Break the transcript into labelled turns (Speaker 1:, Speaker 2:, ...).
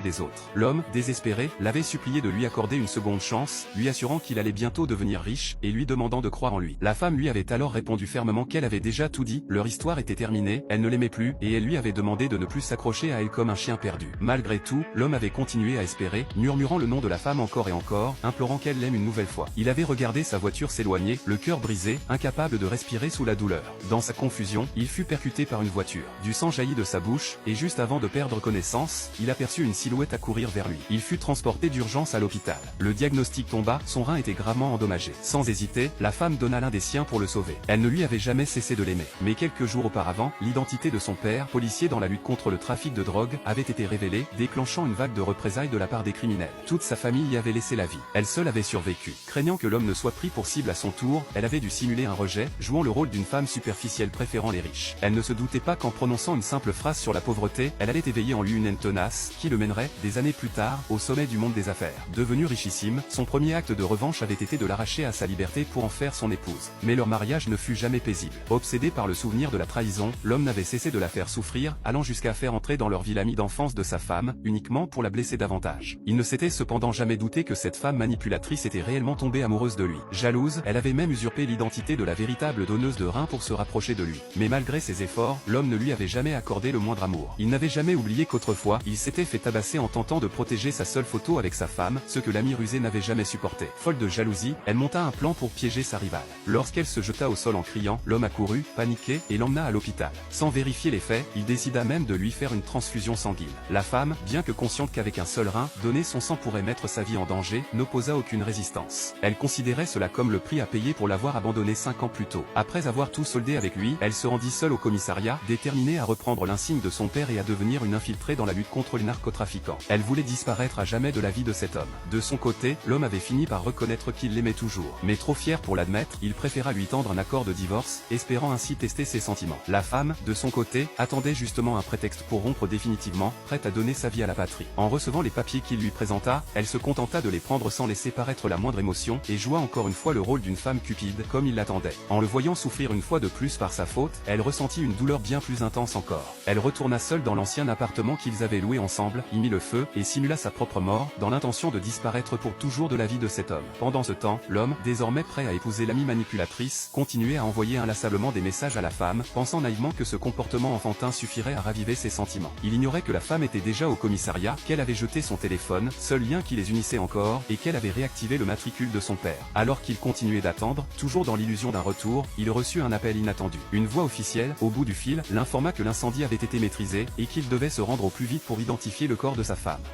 Speaker 1: des autres. L'homme, désespéré, l'avait supplié de lui accorder une seconde chance, lui assurant qu'il allait bientôt devenir riche, et lui demandant de croire en lui. La femme lui avait alors répondu fermement qu'elle avait déjà tout dit, leur histoire était terminée, elle ne l'aimait plus, et elle lui avait demandé de ne plus s'accrocher à elle comme un chien perdu. Malgré tout, l'homme avait continué à espérer, murmurant le nom de la femme encore et encore, implorant qu'elle l'aime une nouvelle fois. Il avait regardé sa voiture s'éloigner, le cœur brisé, incapable de respirer sous la douleur. Dans sa confusion, il fut percuté par une voiture. Du sang jaillit de sa bouche, et juste avant de perdre connaissance, il aperçut une silhouette accourir vers lui. Il fut transporté d'urgence à l'hôpital. Le diagnostic tomba, son rein était gravement endommagé. Sans hésiter, la femme donna l'un des siens pour le sauver. Elle ne lui avait jamais cessé de l'aimer. Mais quelques jours auparavant, l'identité de son père, policier dans la lutte contre le trafic de drogue, avait été révélée, déclenchant une vague de représailles de la part des criminels. Toute sa famille y avait laissé la vie. Elle seule avait survécu. Craignant que l'homme ne soit pris pour cible à son tour, elle avait dû simuler un rejet, jouant le rôle d'une femme superficielle préférant les riches. Elle ne se doutait pas qu'en prononçant une simple phrase sur la pauvreté, elle allait éveiller en lui une haine tenace, qui le mènerait, des années plus tard, au sommet du monde des affaires. Devenu richissime, son premier acte de revanche avait été de l'arracher à sa liberté pour en faire son épouse. Mais leur mariage ne fut jamais paisible. Obsédé par le souvenir de la trahison, l'homme n'avait cessé de la faire souffrir, allant jusqu'à faire entrer dans leur vie l'ami d'enfance de sa femme, uniquement pour la blesser davantage. Il ne s'était cependant jamais douté que cette femme manipulatrice était réellement tombée amoureuse de lui. Jalouse, elle avait même usurpé l'identité de la véritable donneuse de reins pour se rapprocher de lui. Mais malgré ses efforts, l'homme ne lui avait jamais accordé le moindre amour. Il n'avait jamais oublié qu'autrefois, il s'était fait tabasser en tentant de protéger sa seule photo avec sa femme, ce que l'ami rusé n'avait jamais supporté. Folle de jalousie, elle monta un plan pour piéger sa rivale. Lorsqu'elle se jeta au sol en criant, l'homme accourut, paniqué, et l'emmena à l'hôpital. Sans vérifier les faits, il décida même de lui faire une transfusion sanguine. La femme, bien que consciente qu'avec un seul rein, donner son sang pourrait mettre sa vie en danger, n'opposa aucune résistance. Elle considérait cela comme le prix à payer pour l'avoir abandonné 5 ans plus tôt. Après avoir tout soldé avec lui, elle se rendit seule au commissariat, déterminée à reprendre l'insigne de son père et à devenir une infiltrée dans la lutte contre les narcotrafiquants. Elle voulait disparaître à jamais de la vie de cet homme. De son côté, l'homme avait fini par reconnaître qu'il l'aimait toujours. Mais trop fier pour l'admettre, il préféra lui tendre un accord de divorce, espérant ainsi tester ses sentiments. La femme, de son côté, attendait justement un prétexte pour rompre définitivement, prête à donner sa vie à la patrie. En recevant les papiers qu'il lui présenta, elle se contenta de les prendre sans laisser paraître la moindre émotion, et joua encore une fois le rôle d'une femme cupide, comme il l'attendait. En le voyant souffrir une fois de plus par sa faute, elle ressentit une douleur bien plus intense encore. Elle retourna seule dans l'ancien appartement qu'ils avaient loué ensemble, y mit le feu, et simula sa propre mort, dans l'intention de disparaître pour toujours de la vie de cet homme. Pendant ce temps, l'homme, désormais prêt à épouser l'amie manipulatrice, continuait à envoyer inlassablement des messages à la femme, pensant naïvement que ce comportement enfantin suffirait à raviver ses sentiments. Il ignorait que la femme était déjà au commissariat, qu'elle avait jeté son téléphone, seul lien qui les unissait encore, et qu'elle avait réactivé le matricule de son père. Alors qu'il continuait d'attendre, toujours dans l'illusion d'un retour, il reçut un appel inattendu. Une voix officielle, au bout du fil, l'informa que l'incendie avait été maîtrisé, et qu'il devait se rendre au plus vite pour identifier le corps de sa femme.